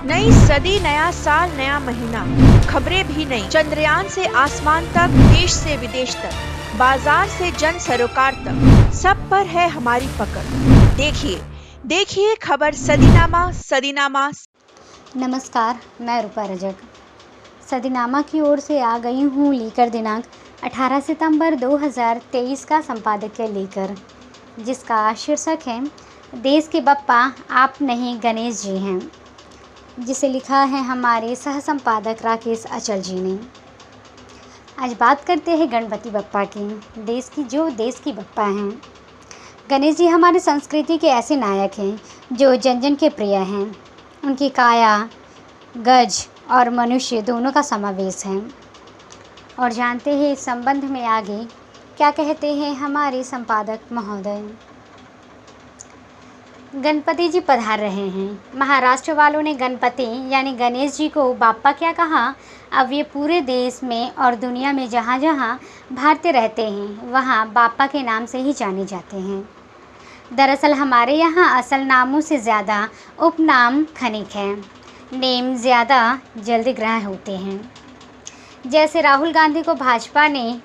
नई सदी, नया साल, नया महीना, खबरें भी नई। चंद्रयान से आसमान तक, देश से विदेश तक, बाजार से जन सरोकार तक, सब पर है हमारी पकड़। देखिए देखिए खबर सदीनामा सदीनामा। नमस्कार, मैं रूपा रजक सदीनामा की ओर से आ गई हूँ लेकर दिनांक 18 सितंबर 2023 का संपादकीय लेकर, जिसका शीर्षक है देश के बप्पा आप नहीं गणेश जी हैं, जिसे लिखा है हमारे सह संपादक राकेश अचल जी ने। आज बात करते हैं गणपति बप्पा की, देश की बप्पा हैं। गणेश जी हमारी संस्कृति के ऐसे नायक हैं जो जन जन के प्रिय हैं। उनकी काया, गज और मनुष्य दोनों का समावेश है। और जानते हैं इस संबंध में आगे क्या कहते हैं हमारे संपादक महोदय। गणपति जी पधार रहे हैं। महाराष्ट्र वालों ने गणपति यानी गणेश जी को बाप्पा क्या कहा। अब ये पूरे देश में और दुनिया में जहाँ जहाँ भारतीय रहते हैं वहाँ बाप्पा के नाम से ही जाने जाते हैं। दरअसल हमारे यहाँ असल नामों से ज़्यादा उपनाम खनिक हैं। नेम ज़्यादा जल्दी ग्रहण होते हैं। जैसे राहुल गांधी को भाजपा ने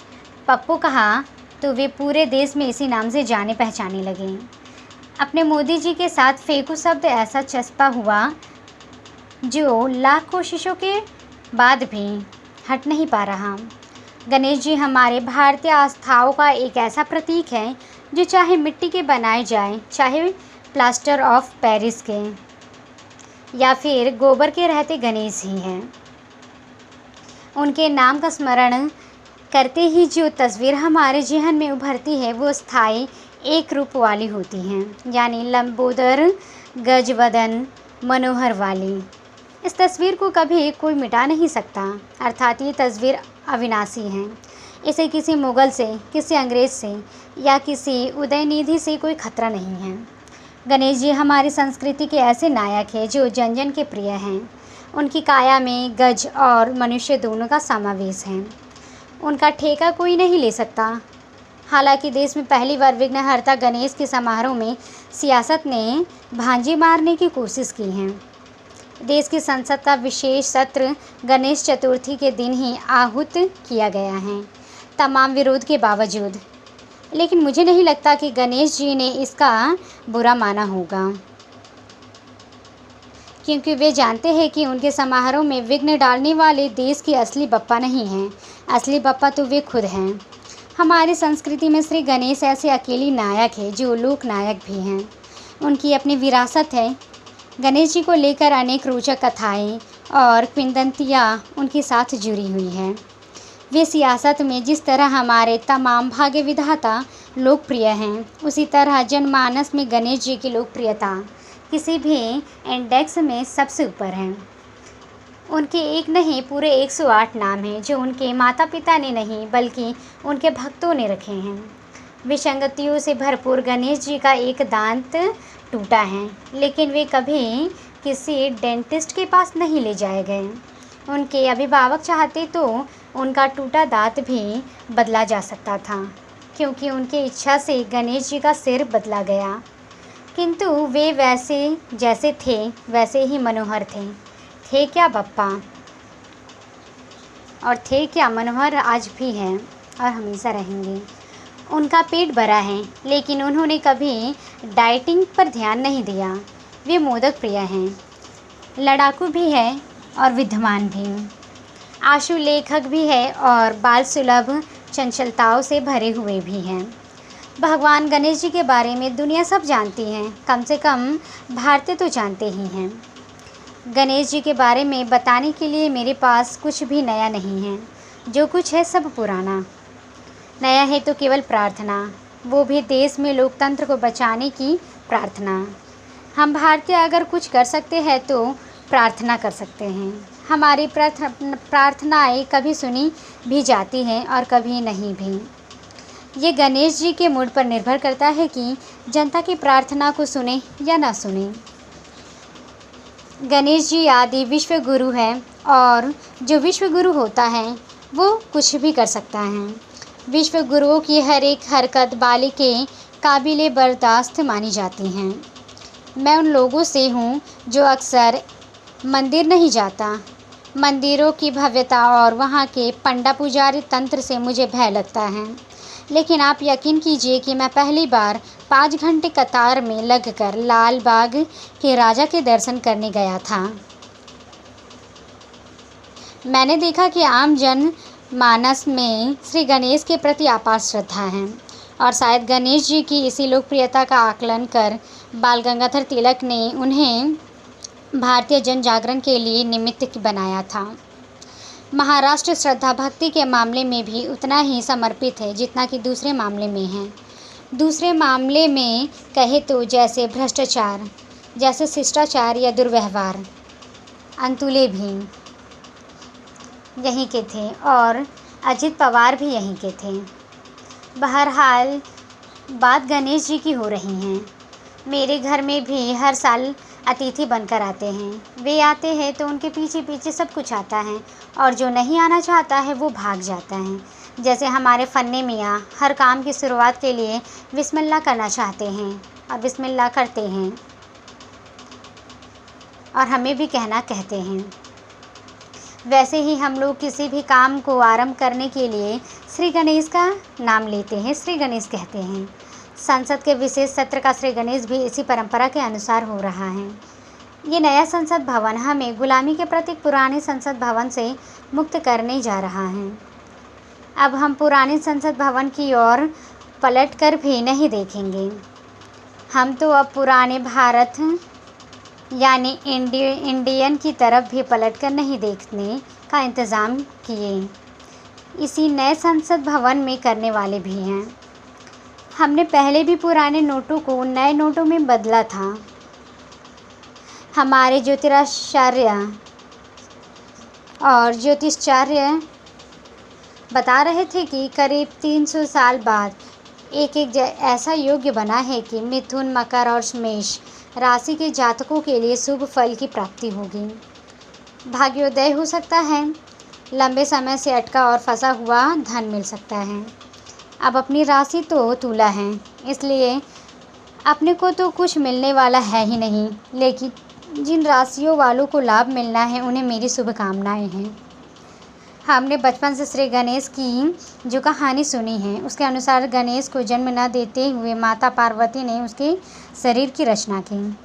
पप्पू कहा तो वे पूरे देश में इसी नाम से जाने पहचाने लगे। अपने मोदी जी के साथ फेंकू शब्द ऐसा चस्पा हुआ जो लाख कोशिशों के बाद भी हट नहीं पा रहा। गणेश जी हमारे भारतीय आस्थाओं का एक ऐसा प्रतीक है जो चाहे मिट्टी के बनाए जाए, चाहे प्लास्टर ऑफ पेरिस के या फिर गोबर के रहते गणेश ही हैं। उनके नाम का स्मरण करते ही जो तस्वीर हमारे जहन में उभरती है वो स्थायी एक रूप वाली होती हैं, यानी लंबोदर गजवदन मनोहर वाली। इस तस्वीर को कभी कोई मिटा नहीं सकता, अर्थात ये तस्वीर अविनाशी है। इसे किसी मुग़ल से, किसी अंग्रेज़ से या किसी उदयनिधि से कोई खतरा नहीं है। गणेश जी हमारी संस्कृति के ऐसे नायक हैं जो जन जन के प्रिय हैं। उनकी काया में गज और मनुष्य दोनों का समावेश है। उनका ठेका कोई नहीं ले सकता। हालांकि देश में पहली बार विघ्नहर्ता गणेश के समारोह में सियासत ने भांजी मारने की कोशिश की है। देश की संसद का विशेष सत्र गणेश चतुर्थी के दिन ही आहूत किया गया है, तमाम विरोध के बावजूद। लेकिन मुझे नहीं लगता कि गणेश जी ने इसका बुरा माना होगा, क्योंकि वे जानते हैं कि उनके समारोह में विघ्न डालने वाले देश के असली बप्पा नहीं हैं। असली बप्पा तो वे खुद हैं। हमारी संस्कृति में श्री गणेश ऐसे अकेली नायक है जो लोक नायक भी हैं। उनकी अपनी विरासत है। गणेश जी को लेकर अनेक रोचक कथाएं और किंवदंतियाँ उनके साथ जुड़ी हुई हैं। वे सियासत में जिस तरह हमारे तमाम भाग्य विधाता लोकप्रिय हैं, उसी तरह जनमानस में गणेश जी की लोकप्रियता किसी भी इंडेक्स में सबसे ऊपर है। उनके एक नहीं पूरे 108 नाम हैं जो उनके माता पिता ने नहीं बल्कि उनके भक्तों ने रखे हैं। विसंगतियों से भरपूर गणेश जी का एक दांत टूटा है, लेकिन वे कभी किसी डेंटिस्ट के पास नहीं ले जाए गए। उनके अभिभावक चाहते तो उनका टूटा दांत भी बदला जा सकता था, क्योंकि उनकी इच्छा से गणेश जी का सिर बदला गया। किंतु वे वैसे जैसे थे वैसे ही मनोहर थे क्या बप्पा, और थे क्या मनोहर आज भी हैं और हमेशा रहेंगे। उनका पेट भरा है, लेकिन उन्होंने कभी डाइटिंग पर ध्यान नहीं दिया। वे मोदक प्रिय हैं, लड़ाकू भी है और विद्वान भी, आशु लेखक भी है और बाल सुलभ चंचलताओं से भरे हुए भी हैं। भगवान गणेश जी के बारे में दुनिया सब जानती है, कम से कम भारतीय तो जानते ही हैं। गणेश जी के बारे में बताने के लिए मेरे पास कुछ भी नया नहीं है। जो कुछ है सब पुराना। नया है तो केवल प्रार्थना, वो भी देश में लोकतंत्र को बचाने की प्रार्थना। हम भारतीय अगर कुछ कर सकते हैं तो प्रार्थना कर सकते हैं। हमारी प्रार्थनाएं कभी सुनी भी जाती हैं और कभी नहीं भी। ये गणेश जी के मूड पर निर्भर करता है कि जनता की प्रार्थना को सुने या ना सुने। गणेश जी आदि विश्व गुरु है, और जो विश्व गुरु होता है वो कुछ भी कर सकता है। विश्व गुरुओं की हर एक हरकत बाली के काबिले बर्दाश्त मानी जाती हैं। मैं उन लोगों से हूँ जो अक्सर मंदिर नहीं जाता। मंदिरों की भव्यता और वहाँ के पंडा पुजारी तंत्र से मुझे भय लगता है। लेकिन आप यकीन कीजिए कि मैं पहली बार 5 घंटे कतार में लगकर लाल बाग के राजा के दर्शन करने गया था। मैंने देखा कि आम जन मानस में श्री गणेश के प्रति अपार श्रद्धा है और शायद गणेश जी की इसी लोकप्रियता का आकलन कर बाल गंगाधर तिलक ने उन्हें भारतीय जन जागरण के लिए निमित्त बनाया था। महाराष्ट्र श्रद्धा भक्ति के मामले में भी उतना ही समर्पित है जितना कि दूसरे मामले में है। दूसरे मामले में कहे तो जैसे भ्रष्टाचार, जैसे शिष्टाचार या दुर्व्यवहार, अंतुले भी यहीं के थे और अजित पवार भी यहीं के थे। बहरहाल बात गणेश जी की हो रही है। मेरे घर में भी हर साल अतिथि बनकर आते हैं। वे आते हैं तो उनके पीछे पीछे सब कुछ आता है और जो नहीं आना चाहता है वो भाग जाता है। जैसे हमारे फन्ने मियाँ हर काम की शुरुआत के लिए बिस्मिल्लाह करना चाहते हैं और बिस्मिल्लाह करते हैं और हमें भी कहना कहते हैं। वैसे ही हम लोग किसी भी काम को आरंभ करने के लिए श्री गणेश का नाम लेते हैं, श्री गणेश कहते हैं। संसद के विशेष सत्र का श्री गणेश भी इसी परंपरा के अनुसार हो रहा है। ये नया संसद भवन हमें गुलामी के प्रतीक पुराने संसद भवन से मुक्त करने जा रहा है। अब हम पुराने संसद भवन की ओर पलट कर भी नहीं देखेंगे। हम तो अब पुराने भारत यानी इंडियन की तरफ भी पलटकर नहीं देखने का इंतज़ाम किए। इसी नए संसद भवन में करने वाले भी हैं। हमने पहले भी पुराने नोटों को नए नोटों में बदला था। हमारे ज्योतिषाचार्य और ज्योतिषाचार्य बता रहे थे कि करीब 300 साल बाद एक ऐसा योग्य बना है कि मिथुन, मकर और मेष राशि के जातकों के लिए शुभ फल की प्राप्ति होगी। भाग्योदय हो सकता है। लंबे समय से अटका और फंसा हुआ धन मिल सकता है। अब अपनी राशि तो तुला है, इसलिए अपने को तो कुछ मिलने वाला है ही नहीं, लेकिन जिन राशियों वालों को लाभ मिलना है उन्हें मेरी शुभकामनाएं हैं। हमने बचपन से श्री गणेश की जो कहानी सुनी है उसके अनुसार गणेश को जन्म न देते हुए माता पार्वती ने उसके शरीर की रचना की।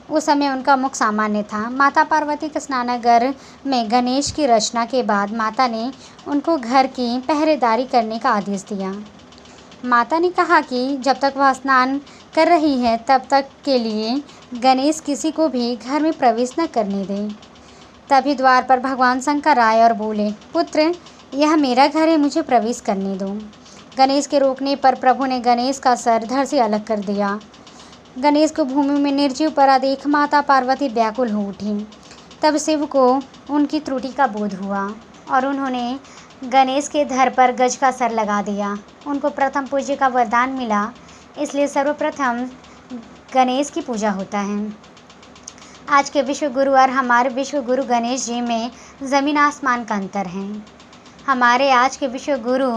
उस समय उनका मुख सामान्य था। माता पार्वती के स्नानागार में गणेश की रचना के बाद माता ने उनको घर की पहरेदारी करने का आदेश दिया। माता ने कहा कि जब तक वह स्नान कर रही है तब तक के लिए गणेश किसी को भी घर में प्रवेश न करने दें। तभी द्वार पर भगवान शंकर आए और बोले, पुत्र, यह मेरा घर है, मुझे प्रवेश करने दो। गणेश के रोकने पर प्रभु ने गणेश का सर धड़ से अलग कर दिया। गणेश को भूमि में निर्जीव पड़ा देख माता पार्वती व्याकुल हो उठी। तब शिव को उनकी त्रुटि का बोध हुआ और उन्होंने गणेश के धड़ पर गज का सर लगा दिया। उनको प्रथम पूज्य का वरदान मिला, इसलिए सर्वप्रथम गणेश की पूजा होता है। आज के विश्व गुरु और हमारे विश्व गुरु गणेश जी में ज़मीन आसमान का अंतर है। हमारे आज के विश्व गुरु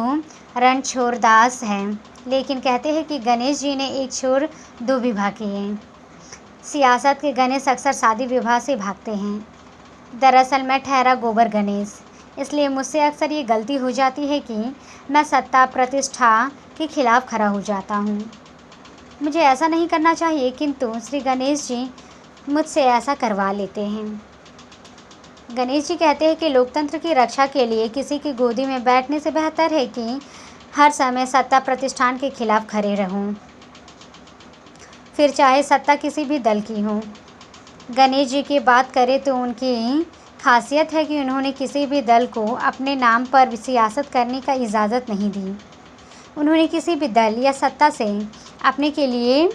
रणछोड़ दास हैं, लेकिन कहते हैं कि गणेश जी ने एक छोर 2 विवाह किए। सियासत के गणेश अक्सर शादी विवाह से भागते हैं। दरअसल मैं ठहरा गोबर गणेश, इसलिए मुझसे अक्सर ये गलती हो जाती है कि मैं सत्ता प्रतिष्ठा के खिलाफ खड़ा हो जाता हूँ। मुझे ऐसा नहीं करना चाहिए, किंतु श्री गणेश जी मुझसे ऐसा करवा लेते हैं। गणेश जी कहते हैं कि लोकतंत्र की रक्षा के लिए किसी की गोदी में बैठने से बेहतर है कि हर समय सत्ता प्रतिष्ठान के खिलाफ खड़े रहूं, फिर चाहे सत्ता किसी भी दल की हो। गणेश जी की बात करें तो उनकी खासियत है कि उन्होंने किसी भी दल को अपने नाम पर सियासत करने का इजाज़त नहीं दी। उन्होंने किसी भी दल या सत्ता से अपने के लिए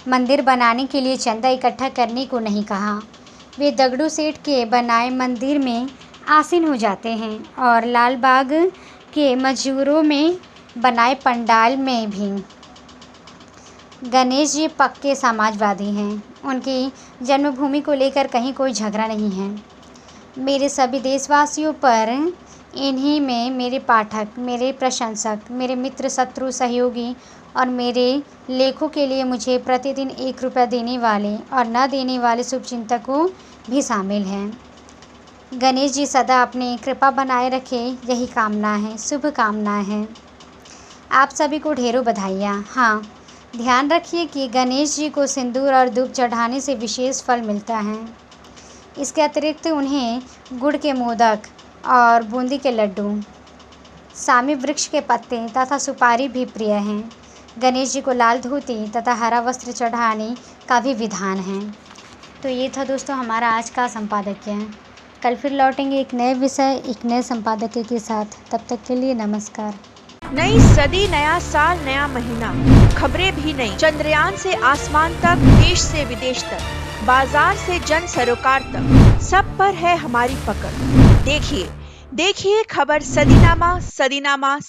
मंदिर बनाने के लिए चंदा इकट्ठा करने को नहीं कहा। वे दगड़ू सेठ के बनाए मंदिर में आसीन हो जाते हैं और लाल बाग के मजूरों में बनाए पंडाल में भी। गणेश जी पक्के समाजवादी हैं। उनकी जन्मभूमि को लेकर कहीं कोई झगड़ा नहीं है। मेरे सभी देशवासियों पर, इन्हीं में मेरे पाठक, मेरे प्रशंसक, मेरे मित्र, शत्रु, सहयोगी और मेरे लेखों के लिए मुझे प्रतिदिन 1 रुपया देने वाले और न देने वाले शुभचिंतकों भी शामिल हैं। गणेश जी सदा अपनी कृपा बनाए रखे, यही कामना है, शुभ कामनाएं हैं। आप सभी को ढेरों बधाइयाँ। हाँ, ध्यान रखिए कि गणेश जी को सिंदूर और धूप चढ़ाने से विशेष फल मिलता है। इसके अतिरिक्त उन्हें गुड़ के मोदक और बूंदी के लड्डू, सामी वृक्ष के पत्ते तथा सुपारी भी प्रिय हैं। गणेश जी को लाल धोती तथा हरा वस्त्र चढ़ाने का भी विधान है। तो ये था दोस्तों हमारा आज का संपादकीय। कल फिर लौटेंगे एक नए विषय, एक नए संपादकीय के साथ। तब तक के लिए नमस्कार। नई सदी, नया साल, नया महीना, खबरें भी नई। चंद्रयान से आसमान तक, देश से विदेश तक, बाजार से जन सरोकार तक, सब पर है हमारी पकड़। देखिए खबर सदीनामा।